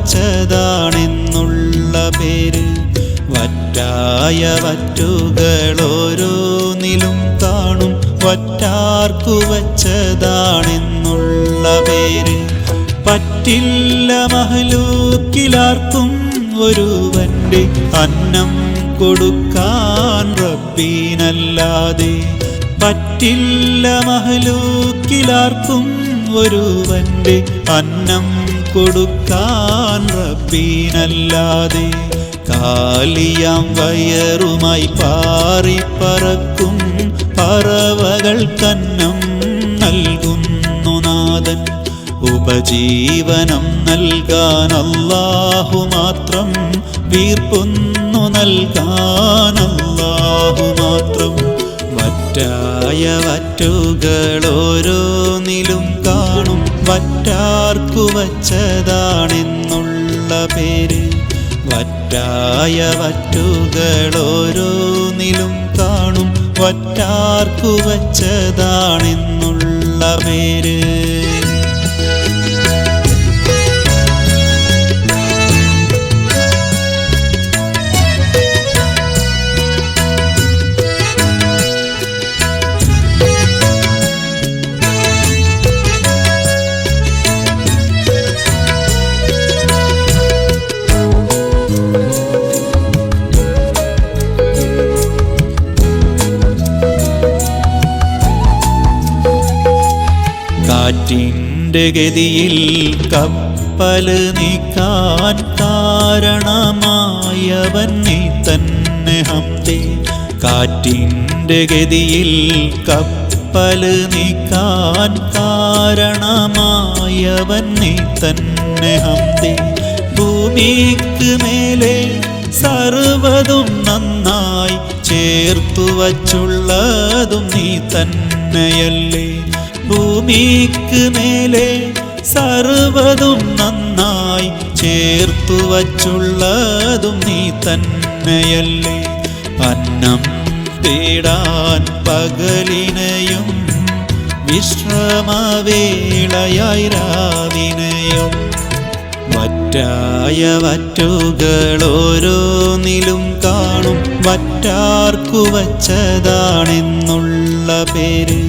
വച്ചതാണെന്നുള്ള പേര്. വറ്റായ വറ്റുകളോരോന്നിലും കാണും വറ്റാർക്കു വച്ചതാണെന്നുള്ള പേര്. പറ്റില്ല മഹ്ലൂക്കിലാർക്കും ഒരുവന്റെ അന്നം കൊടുക്കാൻ റബ്ബിനല്ലാതെ. പറ്റില്ല മഹ്ലൂക്കിലാർക്കും ഒരുവന്റെ അന്നം കൊടുക്കാൻ റബ്ബിനല്ലാതെ. കാലിയാം വയറുമായി പാറിപ്പറക്കും പറവകൾക്കന്നം നൽകുന്നു നാഥൻ. ഉപജീവനം നൽകാൻ അല്ലാഹു മാത്രം, വീർപ്പൊന്നു നൽകാൻ അല്ലാഹു മാത്രം. വറ്റായ വറ്റുകളോരോന്നിലും കാണും വറ്റാർക്കു വച്ചതാണെന്നുള്ള പേര്. വറ്റായ വറ്റുകളോരോന്നിലും കാണും വറ്റാർക്കു വച്ചതാണെന്നുള്ള പേര്. കാറ്റിൻ്റെ ഗതിയിൽ കപ്പല് നീക്കാൻ കാരണമായവൻ നീ തന്നെ ഹംദേ. കാറ്റിൻ്റെ ഗതിയിൽ കപ്പല് നീക്കാൻ കാരണമായവൻ നീ തന്നെ ഹംദേ. ഭൂമിക്ക് മേലെ സർവ്വതും നന്നായി ചേർത്തു വച്ചുള്ളതും നീ തന്നെയല്ലേ. ഭൂമിക്ക് മേലെ സർവ്വതും നന്നായി ചേർത്തു വച്ചുള്ളതും നീ തന്നെയല്ലേ. അന്നം തേടാൻ പകലിനെയും വിശ്രമവേളയായി രാവിനെയും. വറ്റായ വറ്റുകളോരോന്നിലും കാണും വറ്റാർക്കു വച്ചതാണെന്നുള്ള പേര്.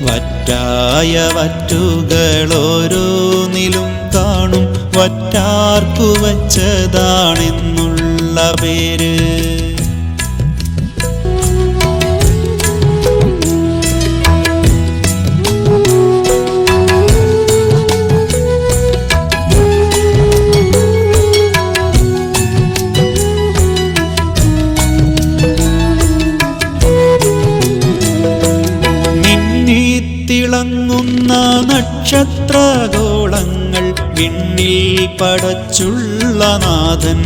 വറ്റായ വറ്റുകളോരോന്നിലും കാണും വറ്റാർക്കു വച്ചതാണെന്നുള്ള പേര്. തിളങ്ങുന്ന നക്ഷത്രഗോളങ്ങൾ വിണ്ണിൽ പടച്ചുള്ള നാഥൻ.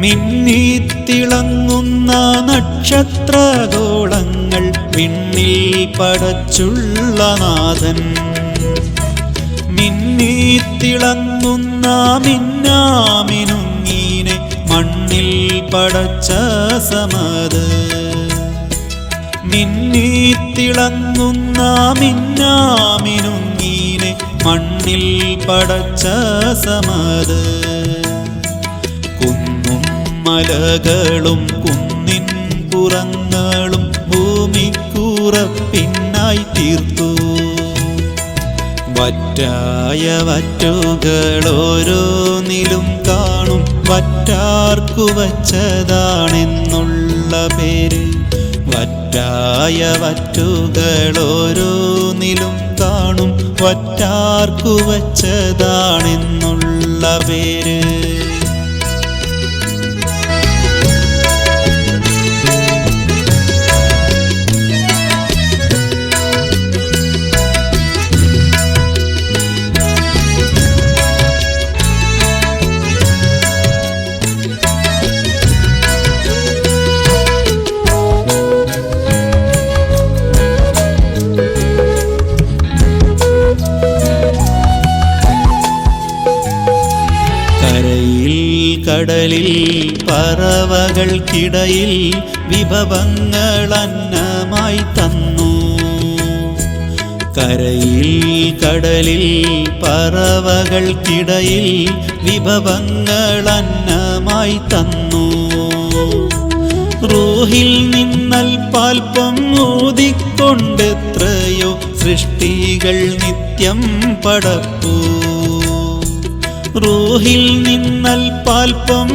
മിന്നിത്തിളങ്ങുന്ന നക്ഷത്രഗോളങ്ങൾ വിണ്ണിൽ പടച്ചുള്ള നാഥൻ. മിന്നിത്തിളങ്ങുന്ന മിന്നാമിനുങ്ങീനെ മണ്ണിൽ പടച്ച സമത്. മിന്നിത്തിളങ്ങുന്ന മിന്നാമിനുങ്ങീനെ മണ്ണിൽ പടച്ച സമത്. കുന്നും മലകളും കുന്നിൻ പുറങ്ങളും ഭൂമിക്കുറപ്പിന്നായി തീർത്തു. വറ്റായ വറ്റുകളോരോന്നിലും കാണും വറ്റാർക്കു വച്ചതാണെന്നുള്ള പേര്. വറ്റായ വറ്റുകളോരോന്നിലും കാണും വറ്റാർക്കു വച്ചതാണെന്നുള്ള പേര്. കടലിൽ പറവകൾക്കിടയിൽ വിഭവങ്ങൾ അന്നമായി തന്നു. കരയിൽ കടലിൽ പറവകൾക്കിടയിൽ വിഭവങ്ങൾ അന്നമായി തന്നു. റൂഹിൽ നിന്നൽപാൽപ്പം ഊതിക്കൊണ്ടെത്രയോ സൃഷ്ടികൾ നിത്യം പടപ്പൂ. റൂഹിൽ നിന്നൽപാൽപ്പം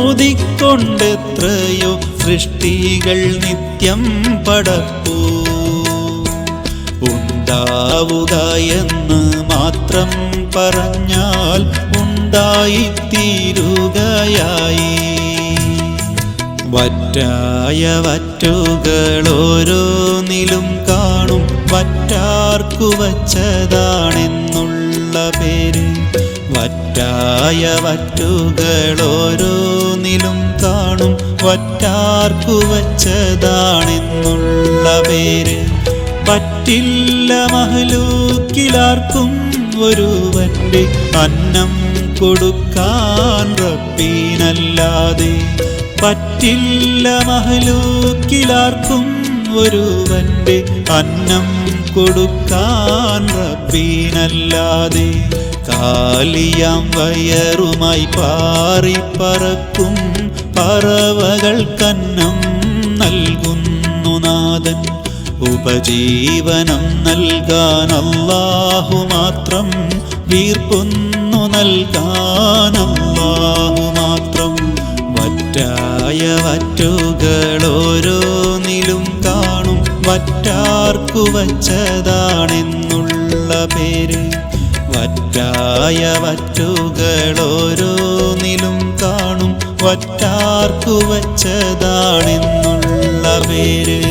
ഊതിക്കൊണ്ടെത്രയോ സൃഷ്ടികൾ നിത്യം പടപ്പൂ. ഉണ്ടാവുക എന്ന് മാത്രം പറഞ്ഞാൽ ഉണ്ടായിത്തീരുകയായി. വറ്റായ വറ്റുകൾ ഓരോന്നിലും കാണും വറ്റാർക്കു വച്ചതാണെന്നുള്ള പേര്. വറ്റായ വറ്റുകൾ ഓരോന്നിലും കാണും വറ്റാർക്കു വച്ചതാണെന്നുള്ള പേര്. പറ്റില്ല മഹ്ലൂക്കിലാർക്കും ഒരുവന്റെ അന്നം കൊടുക്കാൻ റബ്ബിനല്ലാതെ. പറ്റില്ല മഹ്ലൂക്കിലാർക്കും ഒരുവന്റെ അന്നം കൊടുക്കാൻ റബ്ബിനല്ലാതെ. കാലിയാം വയറുമായി പാറിപ്പറക്കും പറവകൾക്കന്നം നൽകുന്നു നാഥൻ. ഉപജീവനം നൽകാൻ അല്ലാഹു മാത്രം, വീർപ്പൊന്നു നൽകാൻ അല്ലാഹു മാത്രം. വറ്റായ വറ്റുകൾ ഓരോന്നിലും കാണും വറ്റാർക്കു വച്ചതാണെന്നുള്ള പേര്. വറ്റായ വറ്റുകൾ ഓരോന്നിലും കാണും വറ്റാർക്കു വച്ചതാണെന്നുള്ള പേര്.